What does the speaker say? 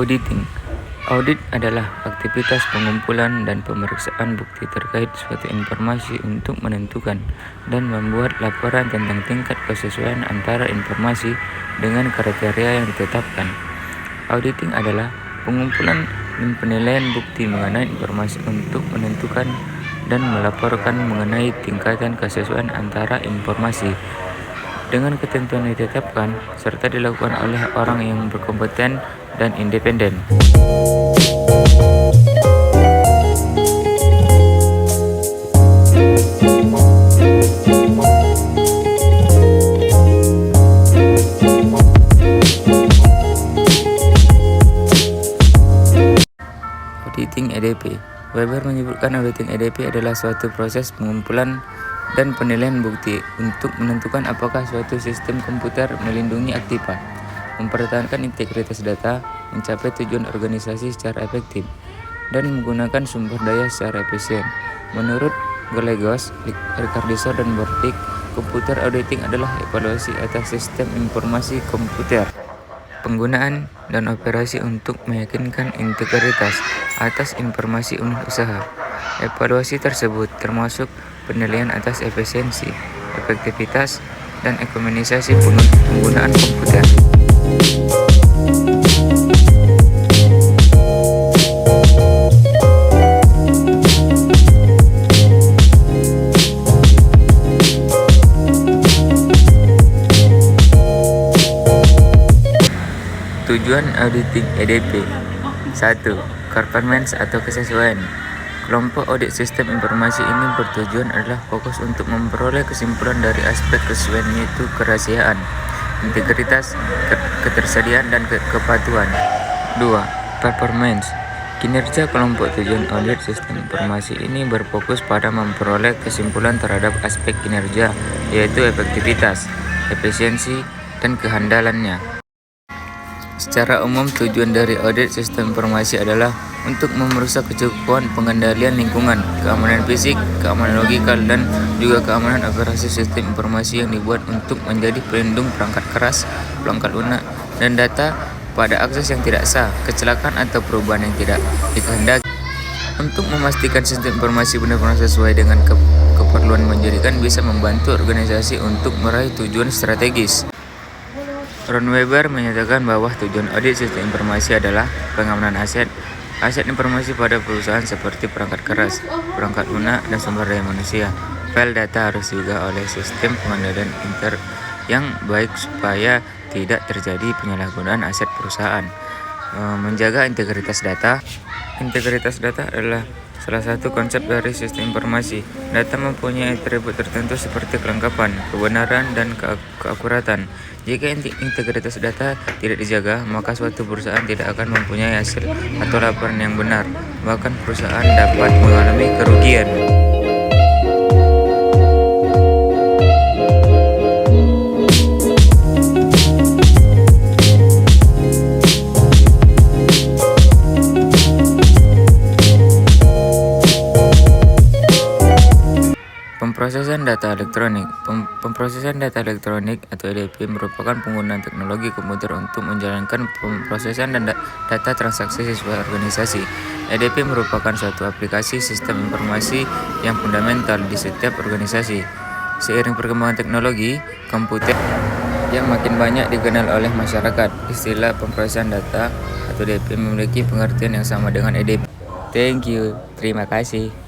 Auditing. Audit adalah aktivitas pengumpulan dan pemeriksaan bukti terkait suatu informasi untuk menentukan dan membuat laporan tentang tingkat kesesuaian antara informasi dengan kriteria yang ditetapkan. Auditing adalah pengumpulan dan penilaian bukti mengenai informasi untuk menentukan dan melaporkan mengenai tingkatan kesesuaian antara informasi dengan ketentuan yang ditetapkan serta dilakukan oleh orang yang berkompeten dan independen. Auditing EDP. Weber menyebutkan auditing EDP adalah suatu proses pengumpulan dan penilaian bukti untuk menentukan apakah suatu sistem komputer melindungi aktiva, mempertahankan integritas data, mencapai tujuan organisasi secara efektif, dan menggunakan sumber daya secara efisien. Menurut Gallegos, Ricardson, dan Bortik, komputer auditing adalah evaluasi atas sistem informasi komputer, penggunaan dan operasi untuk meyakinkan integritas atas informasi unit usaha. Evaluasi tersebut termasuk penilaian atas efisiensi, efektivitas, dan ekonomisasi penggunaan komputer. Tujuan auditing EDP. 1. Performance atau kesesuaian. Kelompok audit sistem informasi ini bertujuan adalah fokus untuk memperoleh kesimpulan dari aspek kesesuaian, yaitu kerahasiaan, integritas, ketersediaan, dan kepatuhan. 2. Performance. Kinerja kelompok tujuan audit sistem informasi ini berfokus pada memperoleh kesimpulan terhadap aspek kinerja, yaitu efektivitas, efisiensi, dan kehandalannya. Secara umum, tujuan dari audit sistem informasi adalah untuk memeriksa kecukupan pengendalian lingkungan, keamanan fisik, keamanan logikal, dan juga keamanan operasi sistem informasi yang dibuat untuk menjadi pelindung perangkat keras, perangkat lunak, dan data pada akses yang tidak sah, kecelakaan, atau perubahan yang tidak dikehendaki. Untuk memastikan sistem informasi benar-benar sesuai dengan keperluan, menjadikan bisa membantu organisasi untuk meraih tujuan strategis. Ron Weber menyatakan bahwa tujuan audit sistem informasi adalah pengamanan aset informasi pada perusahaan seperti perangkat keras, perangkat lunak, dan sumber daya manusia. File data harus juga oleh sistem pengendalian yang baik supaya tidak terjadi penyalahgunaan aset perusahaan. Menjaga integritas data. Integritas data adalah salah satu konsep dari sistem informasi. Data mempunyai atribut tertentu seperti kelengkapan, kebenaran, dan keakuratan. Jika integritas data tidak dijaga, maka suatu perusahaan tidak akan mempunyai hasil atau laporan yang benar. Bahkan perusahaan dapat mengalami kerugian. Pemrosesan data elektronik. Pemrosesan data elektronik atau EDP merupakan penggunaan teknologi komputer untuk menjalankan pemrosesan dan data transaksi sesuai organisasi. EDP merupakan suatu aplikasi sistem informasi yang fundamental di setiap organisasi. Seiring perkembangan teknologi komputer yang makin banyak dikenal oleh masyarakat, istilah pemrosesan data atau EDP memiliki pengertian yang sama dengan EDP. Thank you. Terima kasih.